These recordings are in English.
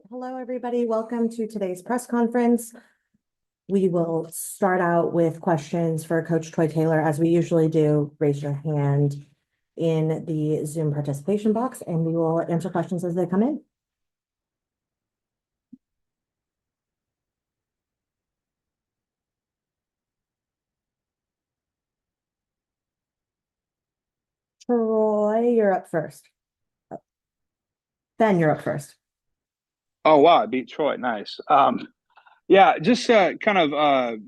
Hello, everybody. Welcome to today's press conference. We will start out with questions for Coach Troy Taylor, as we usually do. Raise your hand in the Zoom participation box, and we will answer questions as they come in. Troy, you're up first. Ben, you're up first. Oh, wow. I beat Troy. Nice. Yeah, just kind of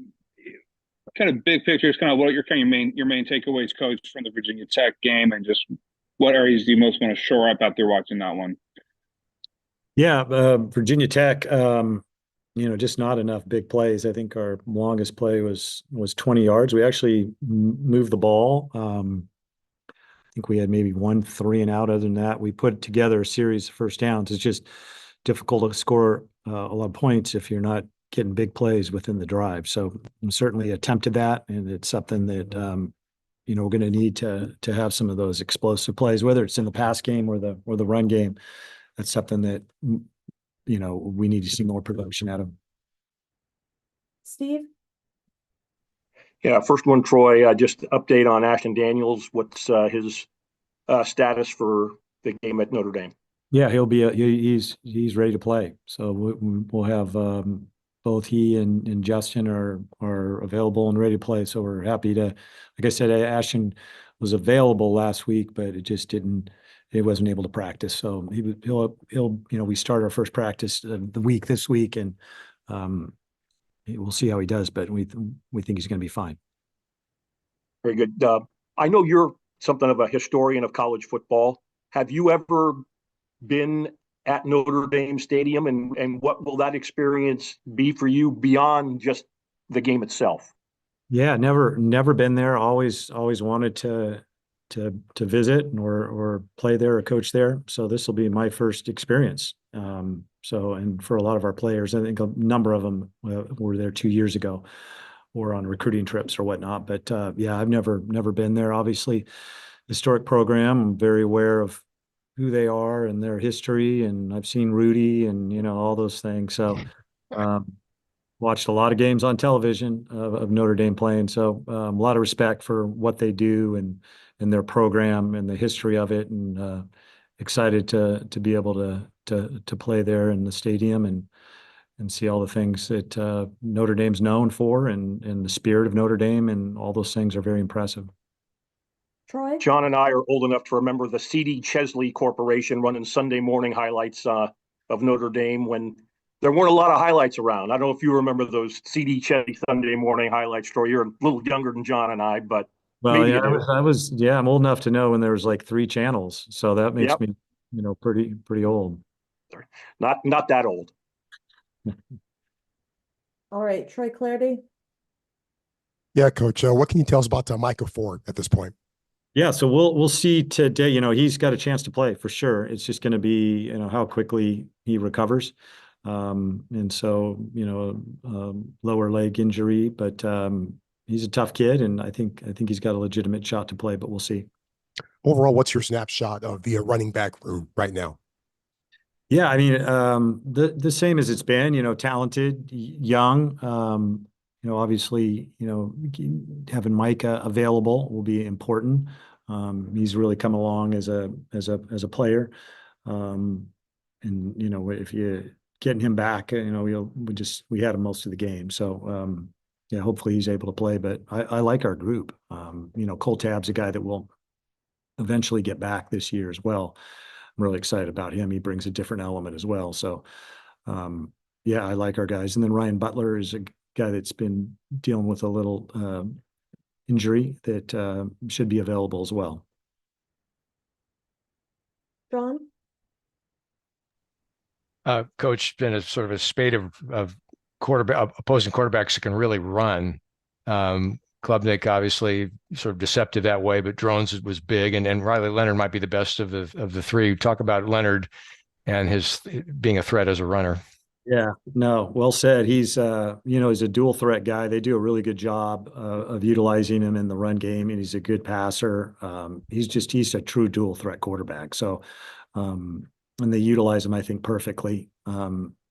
big pictures, kind of what your main takeaways, Coach, from the Virginia Tech game, and just what areas do you most want to shore up after watching that one? Yeah, Virginia Tech, just not enough big plays. I think our longest play was 20 yards. We actually moved the ball. I think we had maybe 1 3 and out. Other than that, we put together a series of first downs. It's just difficult to score a lot of points if you're not getting big plays within the drive. So we certainly attempted that, and it's something that we're going to need to have some of those explosive plays, whether it's in the pass game or the run game. That's something that we need to see more production out of. Steve? Yeah, first one, Troy, just update on Ashton Daniels. What's his status for the game at Notre Dame? Yeah, he'll be he's ready to play. So we'll have both he and Justin are available and ready to play. So we're happy to, like I said, Ashton was available last week, but he wasn't able to practice. So he'll we start our first practice this week, and we'll see how he does, but we think he's going to be fine. Very good. I know you're something of a historian of college football. Have you ever been at Notre Dame Stadium, and what will that experience be for you beyond just the game itself? Yeah, never been there. Always wanted to visit or play there or coach there. So this will be my first experience. And for a lot of our players, I think a number of them were there 2 years ago or on recruiting trips or whatnot. But yeah, I've never been there. Obviously, historic program. I'm very aware of who they are and their history, and I've seen Rudy and all those things. So watched a lot of games on television of Notre Dame playing. So a lot of respect for what they do and their program and the history of it, and excited to be able to play there in the stadium and see all the things that Notre Dame's known for, and the spirit of Notre Dame, and all those things are very impressive. Troy? John and I are old enough to remember the C.D. Chesley Corporation running Sunday morning highlights of Notre Dame when there weren't a lot of highlights around. I don't know if you remember those C.D. Chesley Sunday morning highlights, Troy. You're a little younger than John and I, but well, yeah, I'm old enough to know when there was like 3 channels. So that makes me, pretty old. Not that old. All right, Troy Clardy. Yeah, Coach. What can you tell us about Micah Ford at this point? Yeah, so we'll see today. He's got a chance to play for sure. It's just going to be how quickly he recovers, and so lower leg injury, but he's a tough kid, and I think he's got a legitimate shot to play. But we'll see. Overall, what's your snapshot of the running back room right now? Yeah, I mean, the same as it's been. Talented, young. Obviously, having Micah available will be important. He's really come along as a player. If you getting him back, we had him most of the game. So, yeah, hopefully he's able to play, but I like our group. Cole Tabb's a guy that will eventually get back this year as well. I'm really excited about him. He brings a different element as well. So, yeah, I like our guys. And then Ryan Butler is a guy that's been dealing with a little injury that should be available as well. John? Coach, been a sort of a spate of opposing quarterbacks that can really run. Klubnik obviously sort of deceptive that way, but Drones was big, and Riley Leonard might be the best of the 3. Talk about Leonard and his being a threat as a runner. Yeah, no, well said. He's he's a dual threat guy. They do a really good job of utilizing him in the run game, and he's a good passer. He's a true dual threat quarterback. So, and they utilize him, I think, perfectly.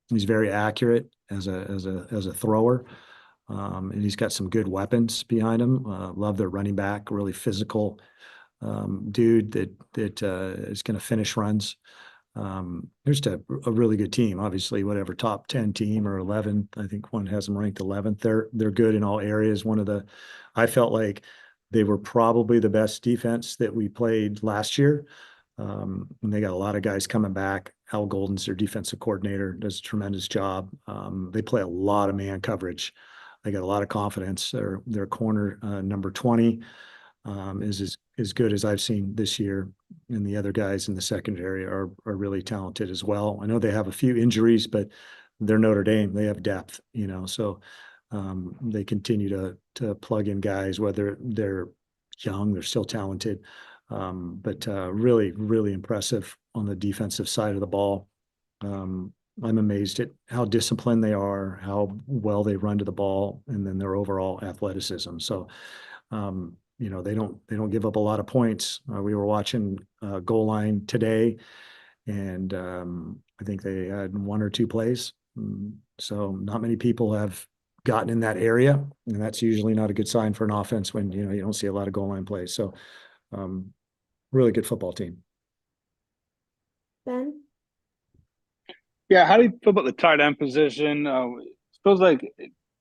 He's very accurate as a thrower. And he's got some good weapons behind him. Love their running back, really physical dude that is going to finish runs. There's a really good team. Obviously, whatever top 10 team or 11, I think one has them ranked 11th. They're good in all areas. I felt like they were probably the best defense that we played last year. And they got a lot of guys coming back. Al Golden's their defensive coordinator, does a tremendous job. They play a lot of man coverage. They got a lot of confidence. Their corner number 20 is as good as I've seen this year, and the other guys in the secondary are really talented as well. I know they have a few injuries, but they're Notre Dame. They have depth, so they continue to plug in guys, whether they're young, they're still talented, but really, really impressive on the defensive side of the ball. I'm amazed at how disciplined they are, how well they run to the ball, and then their overall athleticism. So, they don't give up a lot of points. We were watching goal line today, and I think they had one or two plays. So not many people have gotten in that area, and that's usually not a good sign for an offense when you don't see a lot of goal line plays. So really good football team. Ben? Yeah, how do you feel about the tight end position? It feels like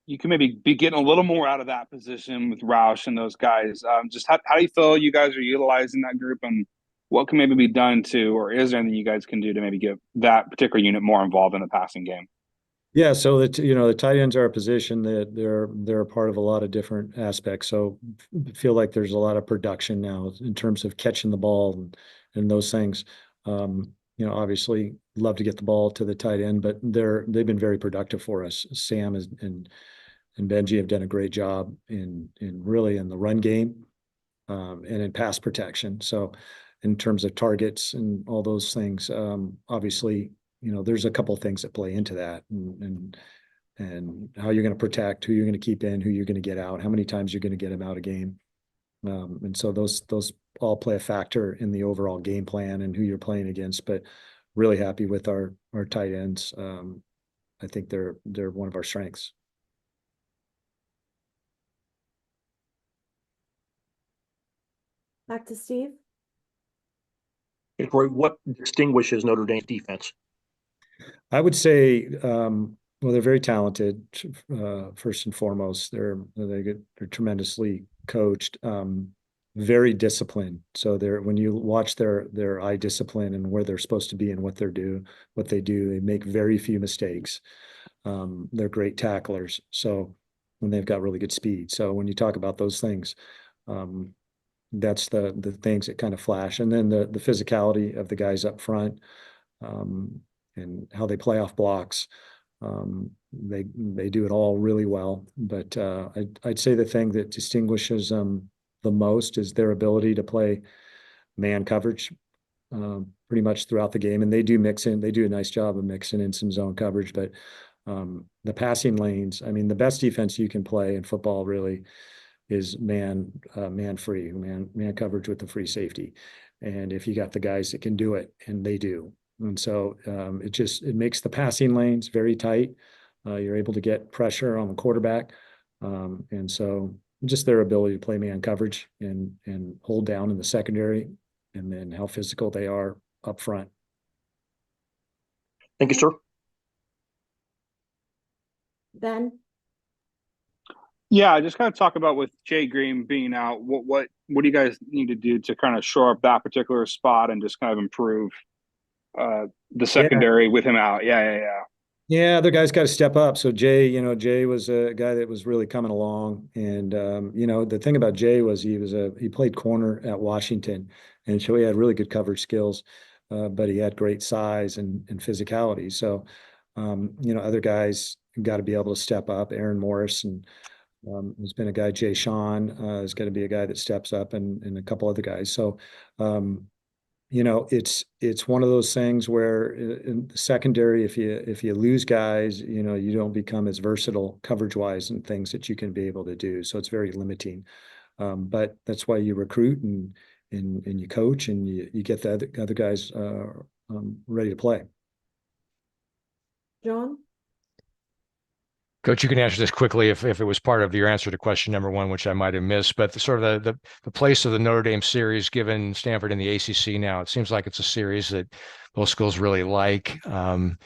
you can maybe be getting a little more out of that position with Roush and those guys. Just how do you feel you guys are utilizing that group, and what can maybe be done or is there anything you guys can do to maybe get that particular unit more involved in the passing game? Yeah, so the tight ends are a position that they're a part of a lot of different aspects. So feel like there's a lot of production now in terms of catching the ball and those things. Obviously love to get the ball to the tight end, but they've been very productive for us. Sam and Benji have done a great job in really in the run game and in pass protection. So in terms of targets and all those things, obviously, there's a couple of things that play into that and how you're going to protect, who you're going to keep in, who you're going to get out, how many times you're going to get them out of game. And so those all play a factor in the overall game plan and who you're playing against, but really happy with our tight ends. I think they're one of our strengths. Back to Steve. Hey, Troy, what distinguishes Notre Dame's defense? I would say, they're very talented. First and foremost, they're tremendously coached, very disciplined. So when you watch their eye discipline and where they're supposed to be and what they do, they make very few mistakes. They're great tacklers. So when they've got really good speed. So when you talk about those things, that's the things that kind of flash. And then the physicality of the guys up front, and how they play off blocks. They do it all really well. But I'd say the thing that distinguishes them the most is their ability to play man coverage pretty much throughout the game. And they do a nice job of mixing in some zone coverage. But the passing lanes, I mean, the best defense you can play in football really is man coverage with the free safety. And if you got the guys that can do it, and they do. And so it makes the passing lanes very tight. You're able to get pressure on the quarterback. And so just their ability to play man coverage and hold down in the secondary, and then how physical they are up front. Thank you, sir. Ben? Yeah, just kind of talk about with Jay Green being out, what do you guys need to do to kind of shore up that particular spot and just kind of improve the secondary with him out? Yeah, other guys got to step up. So Jay was a guy that was really coming along. And the thing about Jay was he played corner at Washington, and so he had really good coverage skills, but he had great size and physicality. So other guys got to be able to step up. Aaron Morris and there's been a guy, Jay Sean, is going to be a guy that steps up, and a couple other guys. So it's one of those things where in the secondary, if you lose guys, you don't become as versatile coverage wise and things that you can be able to do. So it's very limiting. But that's why you recruit and you coach and you get the other guys ready to play. John? Coach, you can answer this quickly if it was part of your answer to question number one, which I might have missed. But the place of the Notre Dame series, given Stanford in the ACC now, it seems like it's a series that both schools really like. I'm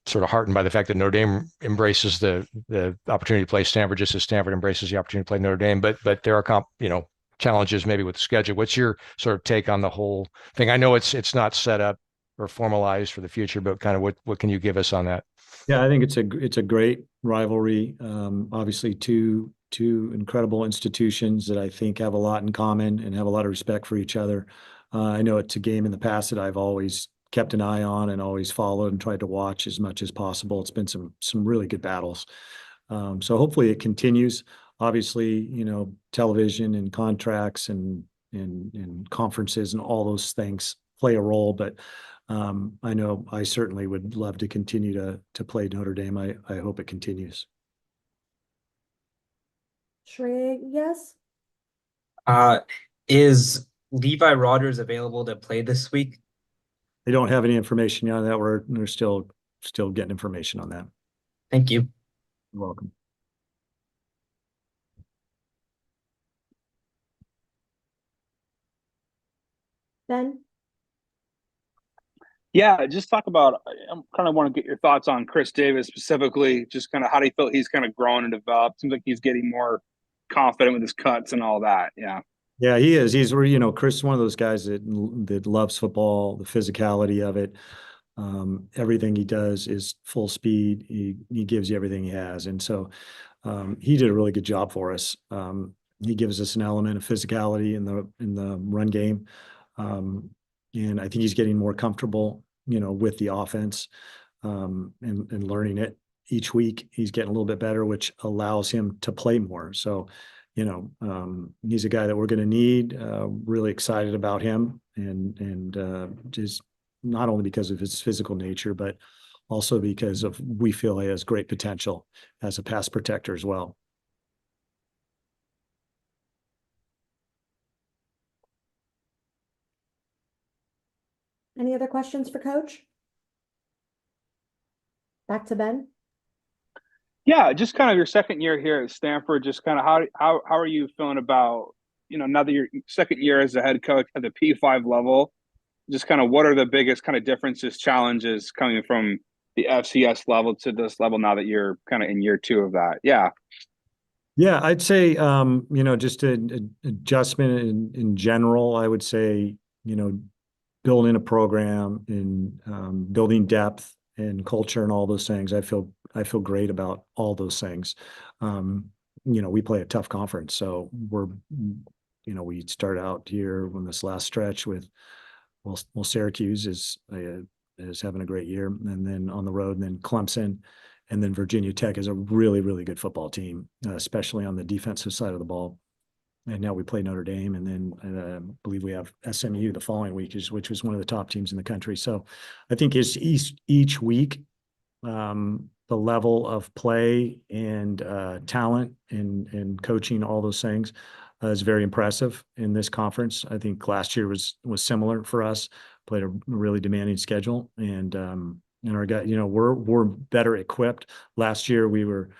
sort of heartened by the fact that Notre Dame embraces the opportunity to play Stanford, just as Stanford embraces the opportunity to play Notre Dame. But there are challenges maybe with the schedule. What's your sort of take on the whole thing? I know it's not set up or formalized for the future, but kind of what can you give us on that? Yeah, I think it's a great rivalry. Obviously, two incredible institutions that I think have a lot in common and have a lot of respect for each other. I know it's a game in the past that I've always kept an eye on and always followed and tried to watch as much as possible. It's been some really good battles. So hopefully it continues. Obviously, television and contracts and conferences and all those things play a role, but I know I certainly would love to continue to play Notre Dame. I hope it continues. Shrey, yes? Is Levi Rogers available to play this week? They don't have any information on that. They're still getting information on that. Thank you. You're welcome. Ben? Yeah, just talk about. I kind of want to get your thoughts on Chris Davis specifically. Just kind of how do you feel he's kind of grown and developed? Seems like he's getting more confident with his cuts and all that. Yeah. Yeah, he is. He's Chris is one of those guys that loves football, the physicality of it. Everything he does is full speed. He gives you everything he has, and so he did a really good job for us. He gives us an element of physicality in the run game. And I think he's getting more comfortable, with the offense, and learning it each week. He's getting a little bit better, which allows him to play more. So, he's a guy that we're going to need. Really excited about him, and just not only because of his physical nature, but also because we feel he has great potential as a pass protector as well. Any other questions for Coach? Back to Ben. Yeah, just kind of your second year here at Stanford. Just kind of how are you feeling about now that your second year as a head coach at the P5 level? Just kind of what are the biggest kind of differences, challenges coming from the FCS level to this level now that you're kind of in year two of that? Yeah. Yeah, I'd say just an adjustment in general. I would say building a program and building depth and culture and all those things. I feel great about all those things. We play a tough conference, so we start out here on this last stretch with Syracuse is having a great year, and then on the road, and then Clemson, and then Virginia Tech is a really, really good football team, especially on the defensive side of the ball. And now we play Notre Dame, and then I believe we have SMU the following week, which was one of the top teams in the country. So I think it's each week, the level of play and talent and coaching, all those things, is very impressive in this conference. I think last year was similar for us. Played a really demanding schedule, and our guys, we're better equipped. Last year we were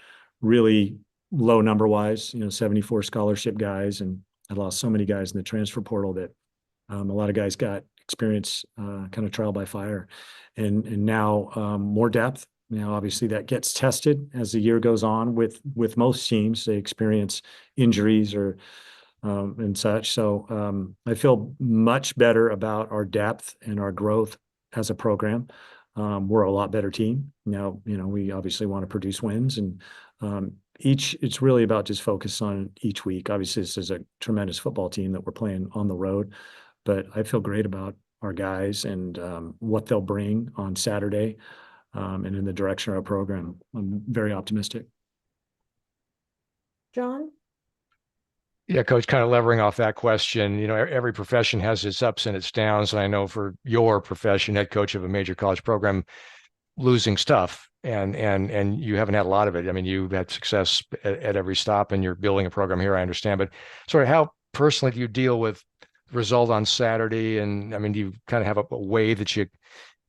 really low number wise, 74 scholarship guys, and I lost so many guys in the transfer portal that a lot of guys got experience, kind of trial by fire, and now more depth. Now, obviously, that gets tested as the year goes on. With most teams, they experience injuries or and such. So I feel much better about our depth and our growth as a program. We're a lot better team now. We obviously want to produce wins, and it's really about just focus on each week. Obviously, this is a tremendous football team that we're playing on the road, but I feel great about our guys and what they'll bring on Saturday, and in the direction of our program. I'm very optimistic. John? Yeah, Coach, kind of levering off that question, every profession has its ups and its downs. And I know for your profession, head coach of a major college program, losing stuff and you haven't had a lot of it. I mean, you've had success at every stop and you're building a program here, I understand. But sort of how personally do you deal with the result on Saturday? And I mean, do you kind of have a way that you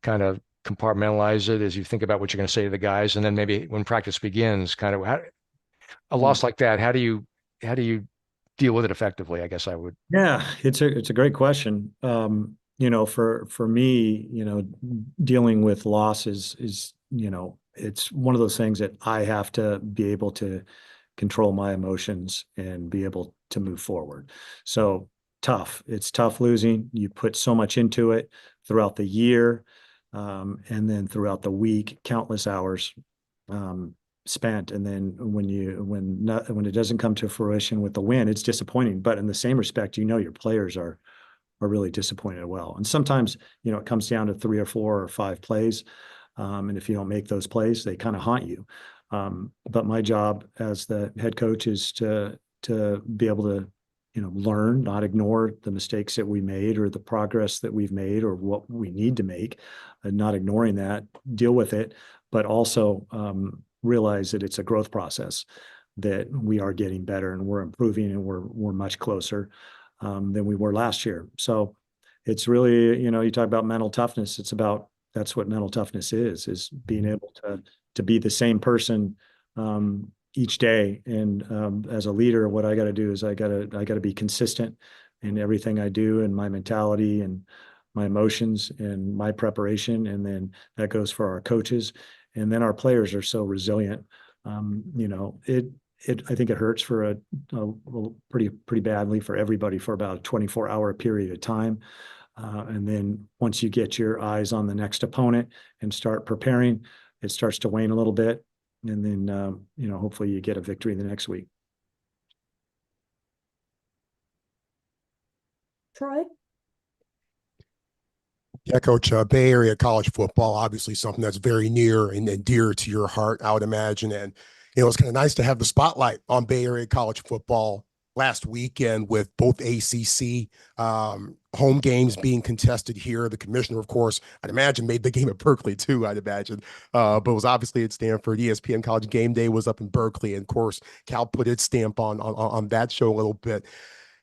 kind of compartmentalize it as you think about what you're going to say to the guys? And then maybe when practice begins, kind of a loss like that, how do you deal with it effectively? I guess I would. Yeah, it's a great question. For me, dealing with losses is, it's one of those things that I have to be able to control my emotions and be able to move forward. So tough. It's tough losing. You put so much into it throughout the year, and then throughout the week, countless hours spent. And then when it doesn't come to fruition with the win, it's disappointing. But in the same respect, your players are really disappointed as well. And sometimes, it comes down to 3 or 4 or 5 plays. And if you don't make those plays, they kind of haunt you. But my job as the head coach is to be able to, learn, not ignore the mistakes that we made or the progress that we've made or what we need to make, and not ignoring that, deal with it, but also realize that it's a growth process, that we are getting better and we're improving and we're much closer than we were last year. So it's really, you talk about mental toughness. That's what mental toughness is being able to be the same person each day. And as a leader, what I got to do is I got to be consistent in everything I do and my mentality and my emotions and my preparation. And then that goes for our coaches. And then our players are so resilient. I think it hurts for a pretty badly for everybody for about a 24-hour period of time. And then once you get your eyes on the next opponent and start preparing, it starts to wane a little bit. And then, hopefully you get a victory the next week. Troy? Yeah, Coach, Bay Area college football, obviously something that's very near and dear to your heart, I would imagine. And, it's kind of nice to have the spotlight on Bay Area college football last weekend with both ACC home games being contested here. The commissioner, of course, I'd imagine made the game at Berkeley too, I'd imagine, but was obviously at Stanford. ESPN College Game Day was up in Berkeley. And of course, Cal put its stamp on that show a little bit.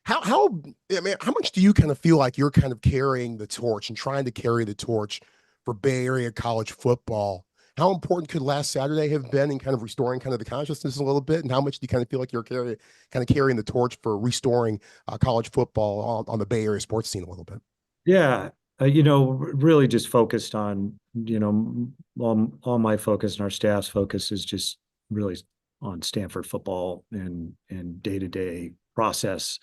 How much do you kind of feel like you're kind of carrying the torch and trying to carry the torch for Bay Area college football? How important could last Saturday have been in kind of restoring kind of the consciousness a little bit? And how much do you kind of feel like you're carrying the torch for restoring college football on the Bay Area sports scene a little bit? Yeah. Really just focused on, all my focus and our staff's focus is just really on Stanford football and day-to-day process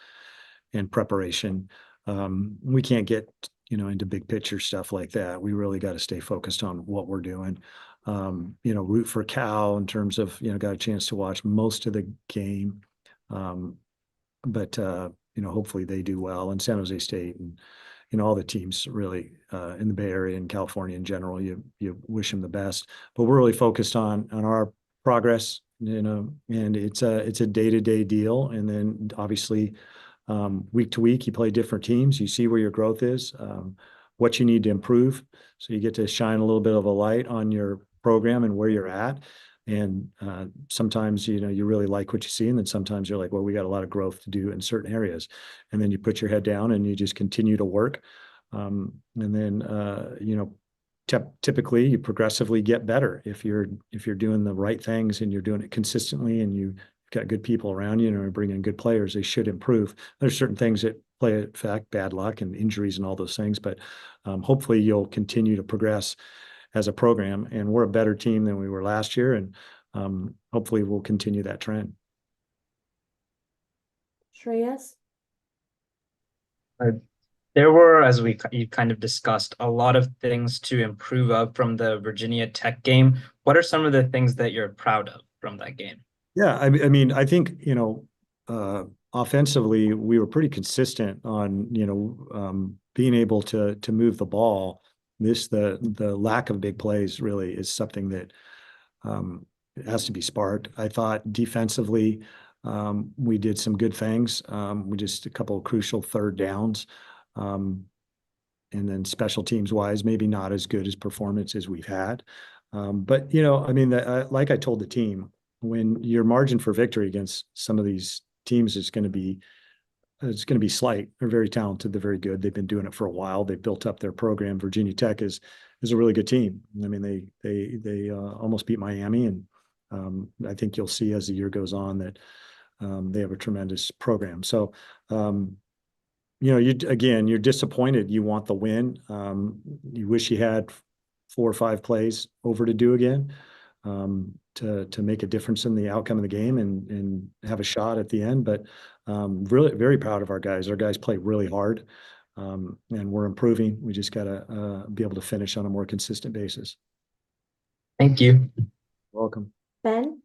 and preparation. We can't get, into big picture stuff like that. We really got to stay focused on what we're doing. Root for Cal in terms of, got a chance to watch most of the game. But hopefully they do well, and San Jose State and, all the teams really in the Bay Area and California in general, you wish them the best, but we're really focused on our progress, and it's a day-to-day deal. And then obviously, week to week, you play different teams. You see where your growth is, what you need to improve. So you get to shine a little bit of a light on your program and where you're at. And sometimes, you really like what you see. And then sometimes you're like, well, we got a lot of growth to do in certain areas. And then you put your head down and you just continue to work. And then, typically you progressively get better if you're doing the right things and you're doing it consistently and you've got good people around you and are bringing good players, they should improve. There's certain things that play a fact, bad luck and injuries and all those things, but hopefully you'll continue to progress as a program, and we're a better team than we were last year. And hopefully we'll continue that trend. Shreyas? There were, as you kind of discussed, a lot of things to improve up from the Virginia Tech game. What are some of the things that you're proud of from that game? Yeah, I mean, I think, offensively, we were pretty consistent on, being able to move the ball. The lack of big plays really is something that has to be sparked. I thought defensively, We did some good things. We just a couple of crucial third downs. And then special teams wise, maybe not as good as performance as we've had. But, you know, I mean, like I told the team, when your margin for victory against some of these teams is going to be, it's going to be slight. They're very talented. They're very good. They've been doing it for a while. They've built up their program. Virginia Tech is a really good team. I mean, they almost beat Miami, and I think you'll see as the year goes on that they have a tremendous program. So, you know, you're disappointed. You want the win. You wish you had 4 or 5 plays over to do again, to make a difference in the outcome of the game and have a shot at the end. But really, very proud of our guys. Our guys play really hard, and we're improving. We just got to be able to finish on a more consistent basis. Thank you. Welcome. Ben?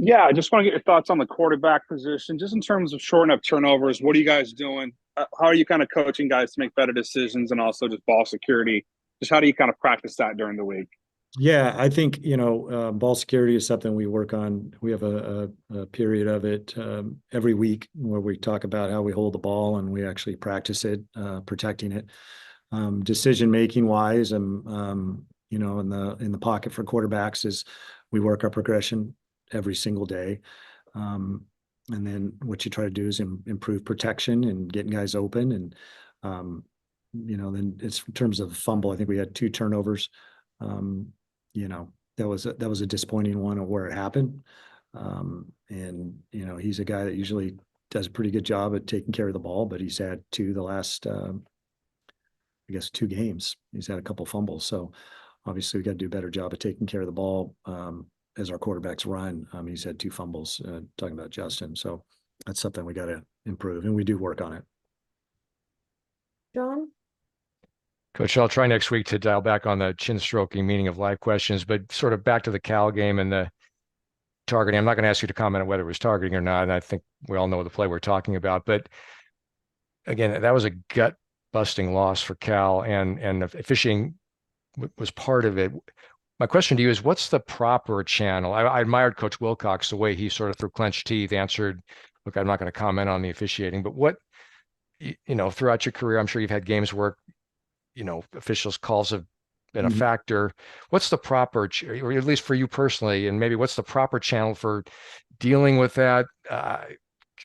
Yeah, I just want to get your thoughts on the quarterback position, just in terms of shortening up turnovers. What are you guys doing? How are you kind of coaching guys to make better decisions, and also just ball security? Just how do you kind of practice that during the week? Yeah, I think, you know, ball security is something we work on. We have a period of it every week where we talk about how we hold the ball, and we actually practice it, protecting it. Decision making wise, and you know, in the pocket for quarterbacks is we work our progression every single day. And then what you try to do is improve protection and getting guys open. And, you know, then it's in terms of fumble, I think we had 2 turnovers. You know, that was a disappointing one of where it happened. And, you know, he's a guy that usually does a pretty good job at taking care of the ball, but he's had 2 the last, I guess 2 games. He's had a couple fumbles. So obviously we got to do a better job of taking care of the ball. As our quarterbacks run, he's had 2 fumbles, talking about Justin. So that's something we got to improve, and we do work on it. John? Coach, I'll try next week to dial back on the chin stroking meaning of life questions, but sort of back to the Cal game and the targeting. I'm not going to ask you to comment on whether it was targeting or not. And I think we all know the play we're talking about. But again, that was a gut busting loss for Cal, and the officiating was part of it. My question to you is, what's the proper channel? I admired Coach Wilcox, the way he sort of through clenched teeth answered, look, I'm not going to comment on the officiating, but what, you know, throughout your career, I'm sure you've had games where, you know, officials' calls have been a factor. What's the proper, or at least for you personally, and maybe what's the proper channel for dealing with that?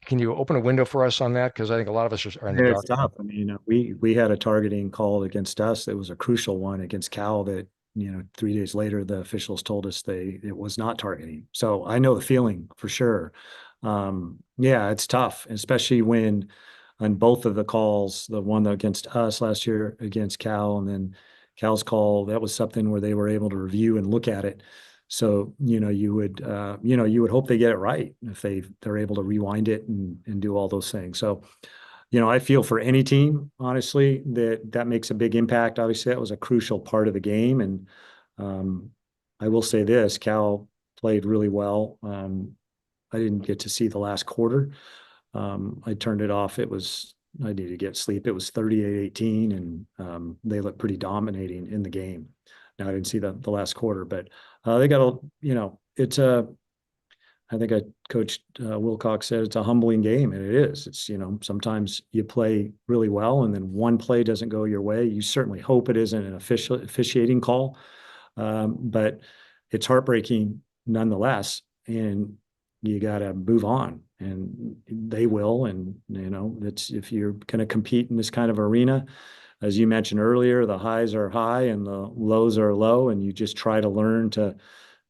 Can you open a window for us on that? Because I think a lot of us are in the dark. It's tough. I mean, we had a targeting call against us. It was a crucial one against Cal that, you know, 3 days later, the officials told us it was not targeting. So I know the feeling for sure. Yeah, it's tough, especially when on both of the calls, the one against us last year against Cal, and then Cal's call, that was something where they were able to review and look at it. So, you know, you would hope they get it right if they're able to rewind it and do all those things. So, you know, I feel for any team, honestly, that makes a big impact. Obviously, that was a crucial part of the game. And I will say this, Cal played really well. I didn't get to see the last quarter. I turned it off. I needed to get sleep. It was 38-18, and they looked pretty dominating in the game. Now, I didn't see the last quarter, but they got you know, I think Coach Wilcox said it's a humbling game, and it is. It's, you know, sometimes you play really well, and then one play doesn't go your way. You certainly hope it isn't an officiating call, but it's heartbreaking nonetheless, and you got to move on, and they will. And, you know, it's, if you're going to compete in this kind of arena, as you mentioned earlier, the highs are high and the lows are low, and you just try to learn to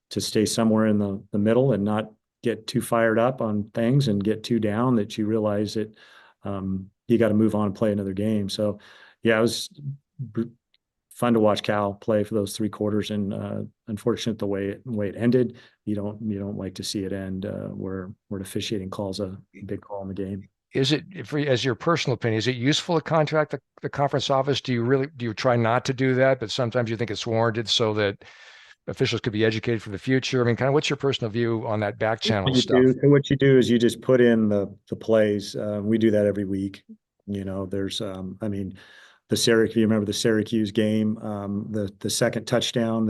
stay somewhere in the middle and not get too fired up on things and get too down that you realize that you got to move on and play another game. So yeah, it was fun to watch Cal play for those 3 quarters, and unfortunate the way it ended. You don't like to see it end where officiating calls a big call in the game. Is it, as your personal opinion, is it useful to contract the conference office? Do you try not to do that, but sometimes you think it's warranted so that officials could be educated for the future? I mean, kind of what's your personal view on that back channel stuff? What you do is you just put in the plays. We do that every week. You know, there's, I mean, you remember the Syracuse game, the second touchdown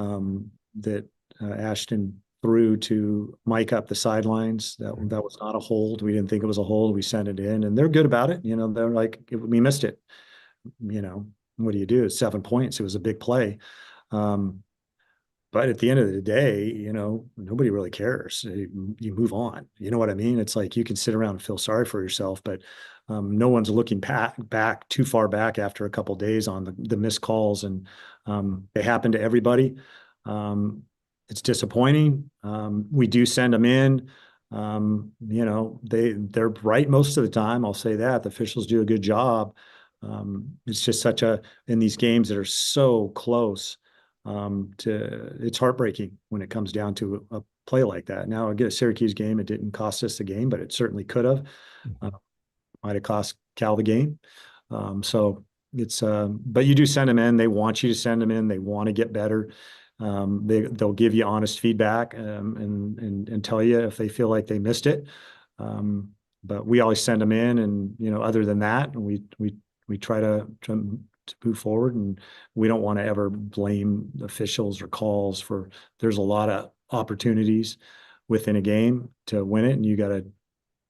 that Ashton through to mic up the sidelines. That was not a hold. We didn't think it was a hold. We sent it in, and they're good about it. You know, they're like, we missed it. You know, what do you do? It's 7 points. It was a big play. But at the end of the day, you know, nobody really cares. You move on. You know what I mean? It's like you can sit around and feel sorry for yourself, but no one's looking back too far back after a couple of days on the missed calls, and they happen to everybody. It's disappointing. We do send them in. You know, they're right most of the time. I'll say that the officials do a good job. It's just in these games that are so close. It's heartbreaking when it comes down to a play like that. Now, I get a Syracuse game. It didn't cost us the game, but it certainly could have. Might have cost Cal the game. So it's, but you do send them in. They want you to send them in. They want to get better. They'll give you honest feedback and tell you if they feel like they missed it. But we always send them in, and you know, other than that, we try to move forward, and we don't want to ever blame officials or calls for. There's a lot of opportunities within a game to win it, and you got to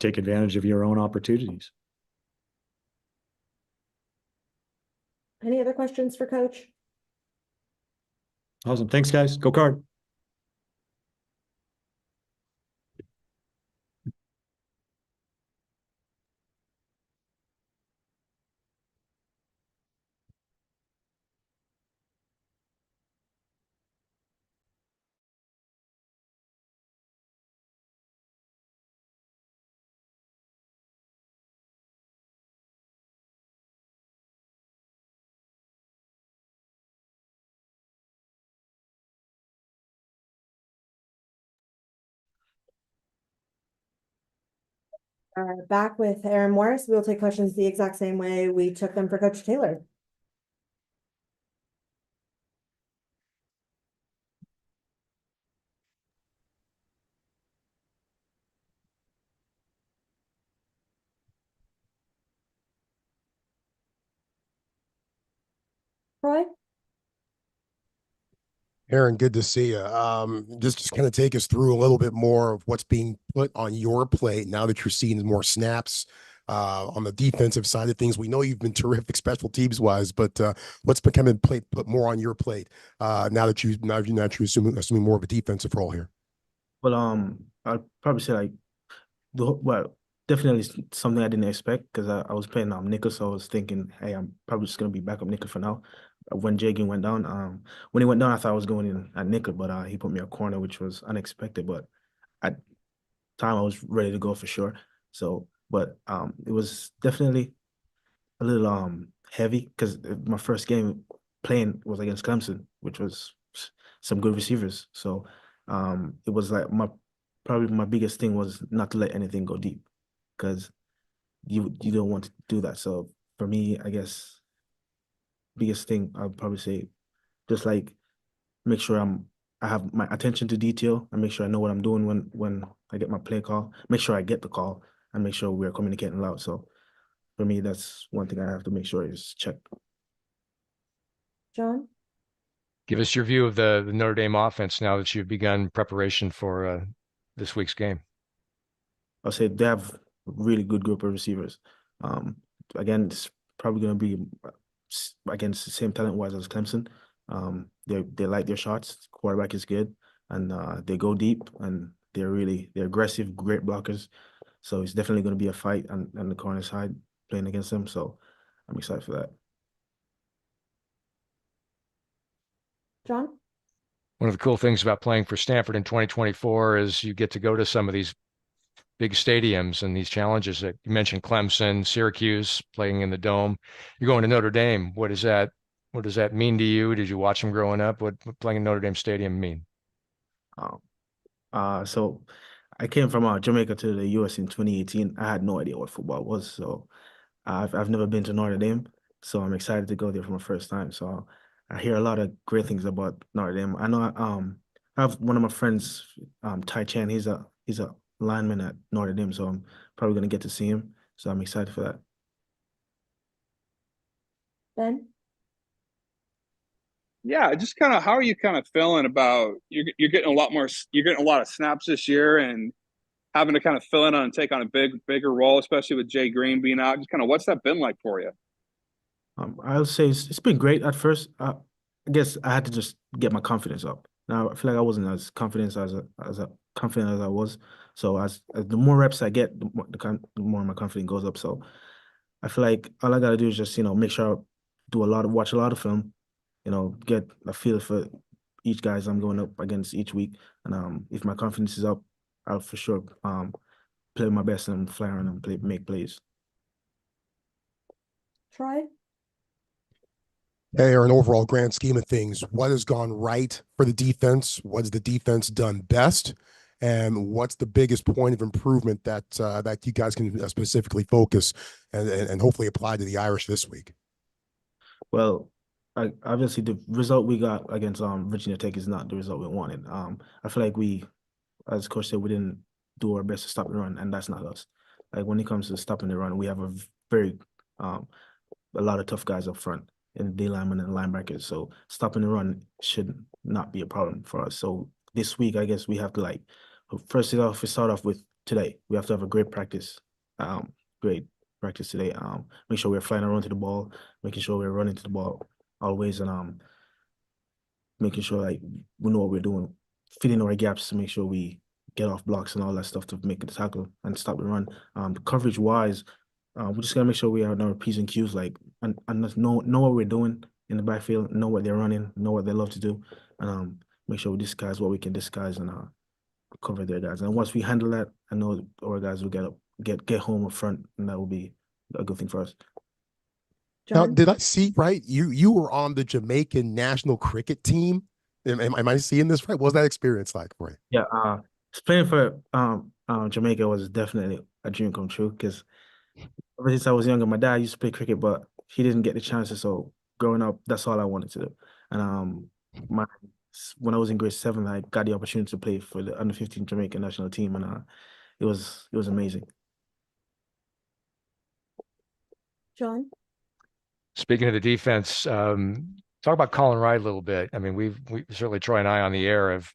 take advantage of your own opportunities. Any other questions for Coach? Awesome. Thanks, guys. Go Card. Back with Aaron Morris. We'll take questions the exact same way we took them for Coach Taylor. Troy? Aaron, good to see you. Just kind of take us through a little bit more of what's being put on your plate now that you're seeing more snaps on the defensive side of things. We know you've been terrific special teams wise, but what's becoming put more on your plate now that you're assuming more of a defensive role here? Well, I'd probably say like definitely something I didn't expect, because I was playing nickel, so I was thinking, hey, I'm probably just gonna be backup nickel for now. When Jagan went down, when he went down, I thought I was going in at nickel, but he put me a corner, which was unexpected. But at time, I was ready to go for sure. So, but it was definitely a little heavy, because my first game playing was against Clemson, which was some good receivers. So it was like probably my biggest thing was not to let anything go deep, because you don't want to do that. So for me, I guess biggest thing I'd probably say, just like make sure I have my attention to detail, and make sure I know what I'm doing when I get my play call. Make sure I get the call, and make sure we're communicating loud. So for me, that's one thing I have to make sure is checked. John? Give us your view of the Notre Dame offense now that you've begun preparation for this week's game. I'll say they have a really good group of receivers. Again, it's probably going to be against the same talent-wise as Clemson. They like their shots. Quarterback is good, and they go deep, and they're aggressive, great blockers. So it's definitely going to be a fight on the corner side playing against them. So I'm excited for that. John? One of the cool things about playing for Stanford in 2024 is you get to go to some of these big stadiums and these challenges that you mentioned. Clemson, Syracuse, playing in the Dome. You're going to Notre Dame. What does that mean to you? Did you watch them growing up? What playing in Notre Dame Stadium mean? So I came from Jamaica to the US in 2018. I had no idea what football was, so I've never been to Notre Dame, so I'm excited to go there for my first time. So I hear a lot of great things about Notre Dame. I know I have one of my friends, Tai Chan. He's a lineman at Notre Dame, so I'm probably gonna get to see him. So I'm excited for that. Ben? Yeah, just kind of how are you kind of feeling about you're getting a lot more you're getting a lot of snaps this year and having to kind of fill in on and take on a bigger role, especially with Jay Green being out. Just kind of what's that been like for you? I would say it's been great at first. I guess I had to just get my confidence up. Now I feel like I wasn't as confident as confident as I was. So as the more reps I get, the more my confidence goes up. So I feel like all I gotta do is just make sure I watch a lot of film, get a feel for each guys I'm going up against each week. And if my confidence is up, I'll for sure play my best and fly around and make plays. Troy? Hey, or an overall grand scheme of things, what has gone right for the defense? What's the defense done best? And what's the biggest point of improvement that you guys can specifically focus and hopefully apply to the Irish this week? Well, obviously the result we got against Virginia Tech is not the result we wanted. I feel like as coach said, we didn't do our best to stop the run, and that's not us. Like when it comes to stopping the run, we have very um a lot of tough guys up front in D linemen and linebackers. So stopping the run should not be a problem for us. So this week, I guess we have to first off, we start off with today. We have to have a great practice. Great practice today. Make sure we're flying around to the ball, making sure we're running to the ball always, and making sure we know what we're doing, filling our gaps to make sure we get off blocks and all that stuff to make the tackle and stop the run. Coverage wise, we just gotta make sure we are on our P's and Q's, and just know what we're doing in the backfield, know what they're running, know what they love to do, and make sure we disguise what we can disguise and cover their guys. And once we handle that, I know our guys will get home up front, and that will be a good thing for us. Now, John? did I see right? You were on the Jamaican national cricket team. Am I seeing this right? What was that experience like for you? Yeah, playing for Jamaica was definitely a dream come true because ever since I was younger, my dad used to play cricket, but he didn't get the chances. So growing up, that's all I wanted to do. And my when I was in grade 7, I got the opportunity to play for the under-15 Jamaican national team, and it was amazing. John? Speaking of the defense, talk about Colin Rea a little bit. I mean, we certainly Troy and I on the air have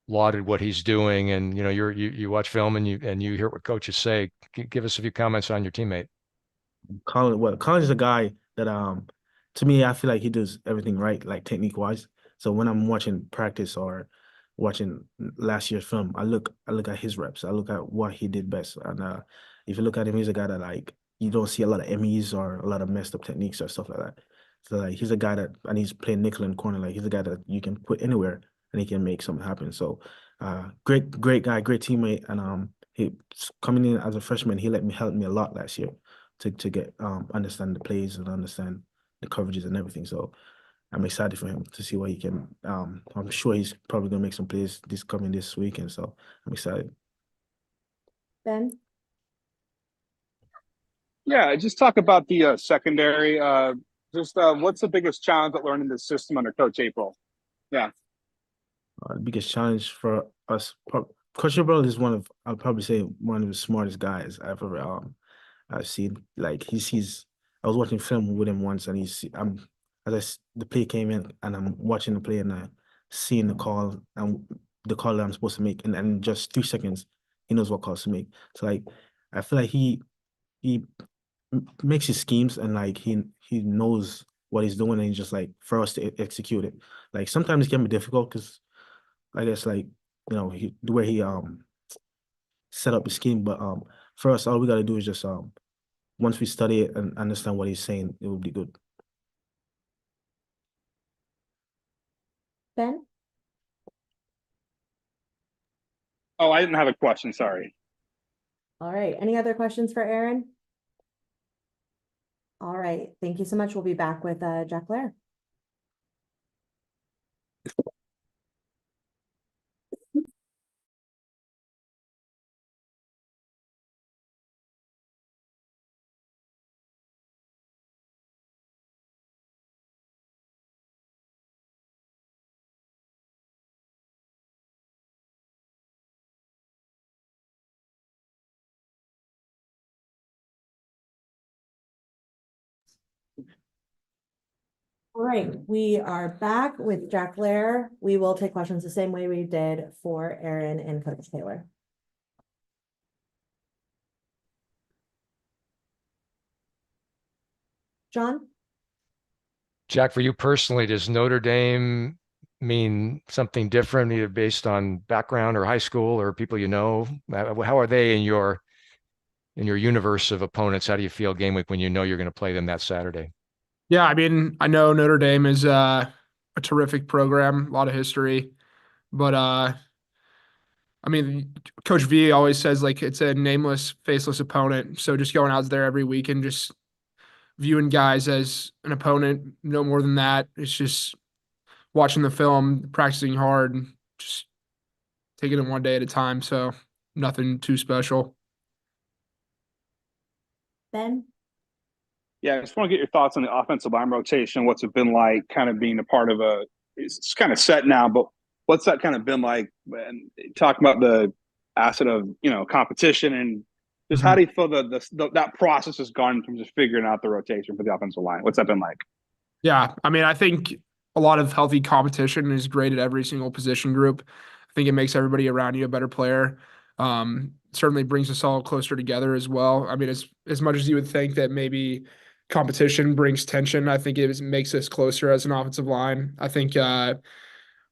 lauded what he's doing, and you watch film and you hear what coaches say. Give us a few comments on your teammate. Colin is a guy that to me, I feel like he does everything right, like technique wise. So when I'm watching practice or watching last year's film, I look at his reps. I look at what he did best. And if you look at him, he's a guy that you don't see a lot of MEs or a lot of messed up techniques or stuff like that. So he's a guy and he's playing nickel and corner. He's a guy that you can put anywhere and he can make something happen. So great guy, great teammate. And he coming in as a freshman, he helped me a lot last year to get understand the plays and understand the coverages and everything. So I'm excited for him to see what he can. I'm sure he's probably gonna make some plays this weekend. So I'm excited. Ben? Yeah, just talk about the secondary. What's the biggest challenge at learning this system under Coach April? Yeah. The biggest challenge for us, Coach Burrell is I'll probably say one of the smartest guys I've ever I've seen. I was watching film with him once, and the play came in, and I'm watching the play, and seeing the call and the call that I'm supposed to make, and in just 3 seconds, he knows what calls to make. So I feel like he makes his schemes, and he knows what he's doing, and he's just for us to execute it. Sometimes it can be difficult because I guess the way he set up the scheme, but for us, all we gotta do is just once we study it and understand what he's saying, it will be good. Ben? Oh, I didn't have a question. Sorry. All right. Any other questions for Aaron? All right. Thank you so much. We'll be back with Jack Blair. All right, we are back with Jack Lair. We will take questions the same way we did for Aaron and Coach Taylor. John? Jack, for you personally, does Notre Dame mean something different, either based on background or high school or people you know? How are they in your universe of opponents? How do you feel game week when you know you're going to play them that Saturday? Yeah, I mean, I know Notre Dame is a terrific program, a lot of history, but I mean, Coach V always says like it's a nameless, faceless opponent. So just going out there every week and just viewing guys as an opponent, no more than that. It's just watching the film, practicing hard, and just taking it one day at a time. So nothing too special. Ben? Yeah, I just want to get your thoughts on the offensive line rotation. What's it been like kind of being a part of it's kind of set now, but what's that kind of been like? And talking about the asset of, competition and just how do you feel that process has gone in terms of figuring out the rotation for the offensive line? What's that been like? Yeah, I mean, I think a lot of healthy competition is great at every single position group. I think it makes everybody around you a better player. Certainly brings us all closer together as well. I mean, as much as you would think that maybe competition brings tension, I think makes us closer as an offensive line. I think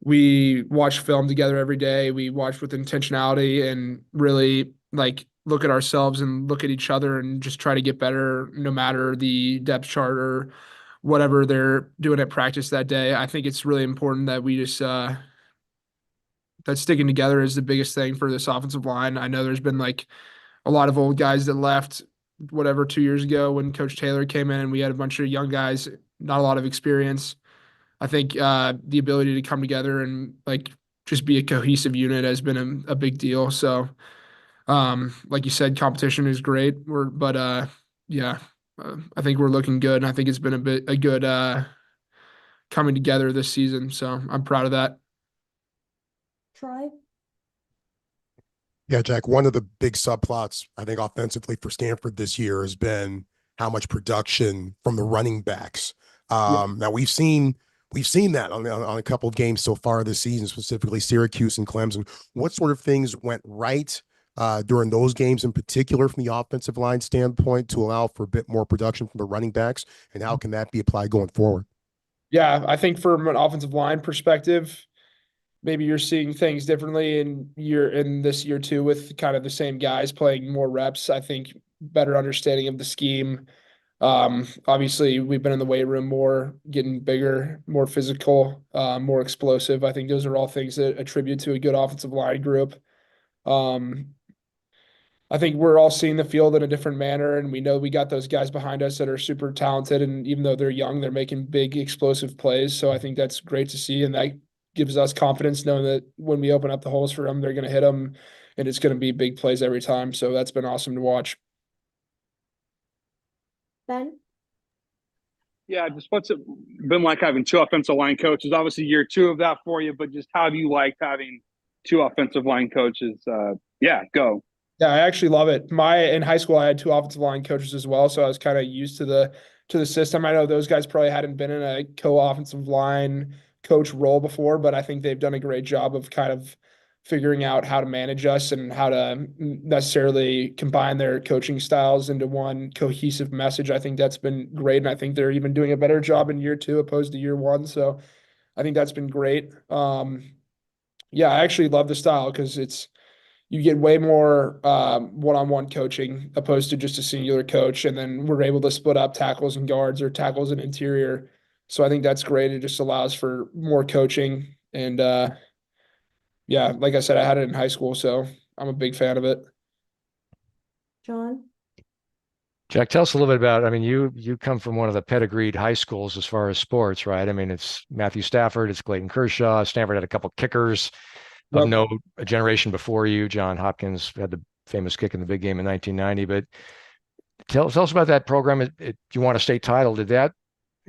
we watch film together every day. We watch with intentionality and really like look at ourselves and look at each other and just try to get better no matter the depth chart or whatever they're doing at practice that day. I think it's really important that we just that sticking together is the biggest thing for this offensive line. I know there's been like a lot of old guys that left 2 years ago when Coach Taylor came in and we had a bunch of young guys, not a lot of experience. I think the ability to come together and like just be a cohesive unit has been a big deal. So like you said, competition is great. Yeah, I think we're looking good. And I think it's been a good coming together this season. So I'm proud of that. Troy? Yeah, Jack, one of the big subplots, I think, offensively for Stanford this year has been how much production from the running backs. Now we've seen that on a couple of games so far this season, specifically Syracuse and Clemson. What sort of things went right during those games in particular from the offensive line standpoint to allow for a bit more production from the running backs, and how can that be applied going forward? Yeah, I think from an offensive line perspective, maybe you're seeing things differently in this year too with kind of the same guys playing more reps. I think better understanding of the scheme. Obviously we've been in the weight room more, getting bigger, more physical, more explosive. I think those are all things that attribute to a good offensive line group. I think we're all seeing the field in a different manner, and we know we got those guys behind us that are super talented, and even though they're young, they're making big explosive plays. So I think that's great to see, and that gives us confidence knowing that when we open up the holes for them, they're going to hit them, and it's going to be big plays every time. So that's been awesome to watch. Ben? Yeah, just what's it been like having two offensive line coaches? Obviously, year two of that for you, but just how have you liked having two offensive line coaches? Go. Yeah, I actually love it. In high school, I had two offensive line coaches as well, so I was kind of used to the system. I know those guys probably hadn't been in a co-offensive line coach role before, but I think they've done a great job of kind of figuring out how to manage us and how to necessarily combine their coaching styles into one cohesive message. I think that's been great, and I think they're even doing a better job in year two opposed to year one. So I think that's been great. Yeah, I actually love the style because you get way more one-on-one coaching opposed to just a singular coach. And then we're able to split up tackles and guards or tackles and interior. So I think that's great. It just allows for more coaching. And yeah, like I said, I had it in high school, so I'm a big fan of it. John? Jack, tell us a little bit about, I mean, you come from one of the pedigreed high schools as far as sports, right? I mean, it's Matthew Stafford, it's Clayton Kershaw. Stanford had a couple kickers of note a generation before you. John Hopkins had the famous kick in the big game in 1990. But tell us about that program. You won a state title. Did that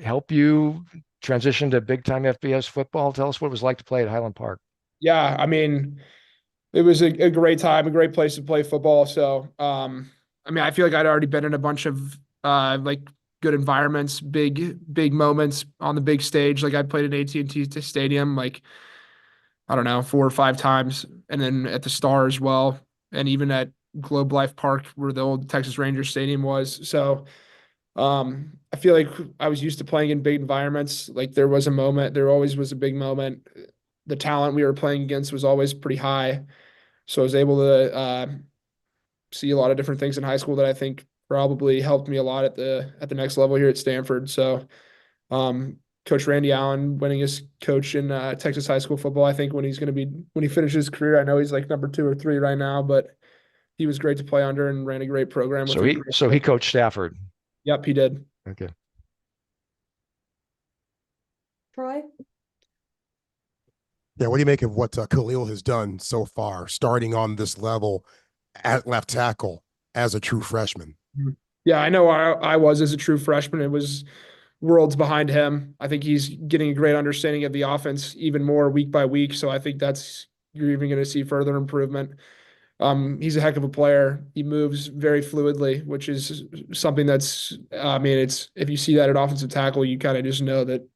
help you transition to big time FBS football? Tell us what it was like to play at Highland Park. Yeah, I mean, it was a great time, a great place to play football. So, I mean, I feel like I'd already been in a bunch of like good environments, big moments on the big stage. Like I played at AT&T Stadium, like, I don't know, 4 or 5 times, and then at the Star as well, and even at Globe Life Park where the old Texas Rangers Stadium was. So I feel like I was used to playing in big environments. Like there always was a big moment. The talent we were playing against was always pretty high. So I was able to see a lot of different things in high school that I think probably helped me a lot at the next level here at Stanford. So Coach Randy Allen winning his coach in Texas high school football, I think when he finishes his career, I know he's like number 2 or 3 right now, but he was great to play under and ran a great program. So he coached Stafford. Yep, he did. Okay. Troy? Yeah, what do you make of what Khil has done so far, starting on this level at left tackle as a true freshman? Yeah, I know I was as a true freshman. It was worlds behind him. I think he's getting a great understanding of the offense even more week by week. So I think you're even going to see further improvement. He's a heck of a player. He moves very fluidly, which is something that's, if you see that at offensive tackle, you kind of just know that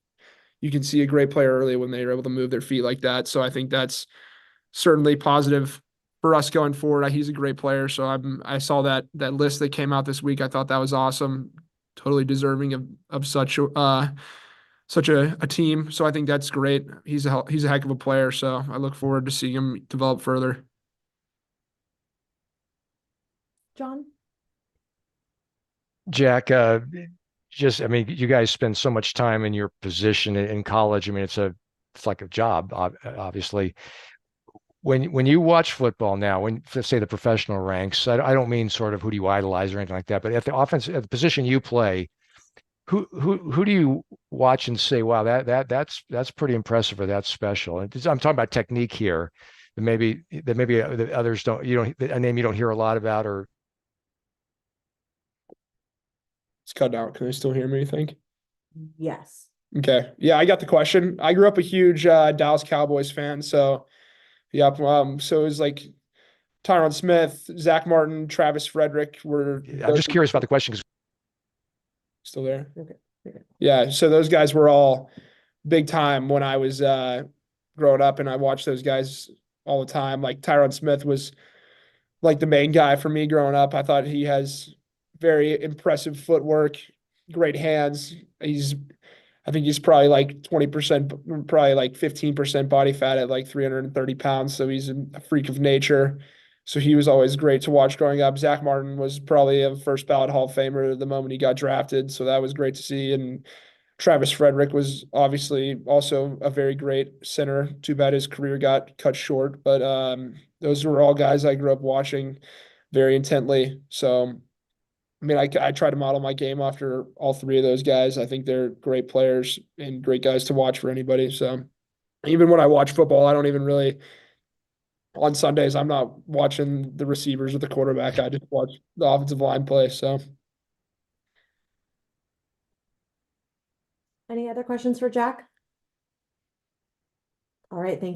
you can see a great player early when they're able to move their feet like that. So I think that's certainly positive for us going forward. He's a great player. So I saw that list that came out this week. I thought that was awesome. Totally deserving of such a team. So I think that's great. He's a heck of a player. So I look forward to seeing him develop further. John? Jack, you guys spend so much time in your position in college. I mean, it's like a job, obviously. When you watch football now, when say the professional ranks, I don't mean sort of who do you idolize or anything like that, but at the position you play, who do you watch and say, wow, that's pretty impressive or that's special? And I'm talking about technique here. That maybe the others a name you don't hear a lot about, or It's cut out. Can they still hear me, you think? Yes. Okay. Yeah, I got the question. I grew up a huge Dallas Cowboys fan. So, yep. So it was like Tyron Smith, Zach Martin, Travis Frederick were. I'm just curious about the question. Still there? Okay. Yeah. So those guys were all big time when I was growing up, and I watched those guys all the time. Like Tyron Smith was like the main guy for me growing up. I thought he has very impressive footwork, great hands. I think he's probably like 20%, probably like 15% body fat at like 330 pounds. So he's a freak of nature. So he was always great to watch growing up. Zach Martin was probably a first ballot Hall of Famer the moment he got drafted. So that was great to see. And Travis Frederick was obviously also a very great center. Too bad his career got cut short. But those were all guys I grew up watching very intently. So I mean, I try to model my game after all 3 of those guys. I think they're great players and great guys to watch for anybody. So even when I watch football, I don't even really, on Sundays, I'm not watching the receivers or the quarterback. I just watch the offensive line play. So Any other questions for Jack? All right, thank you.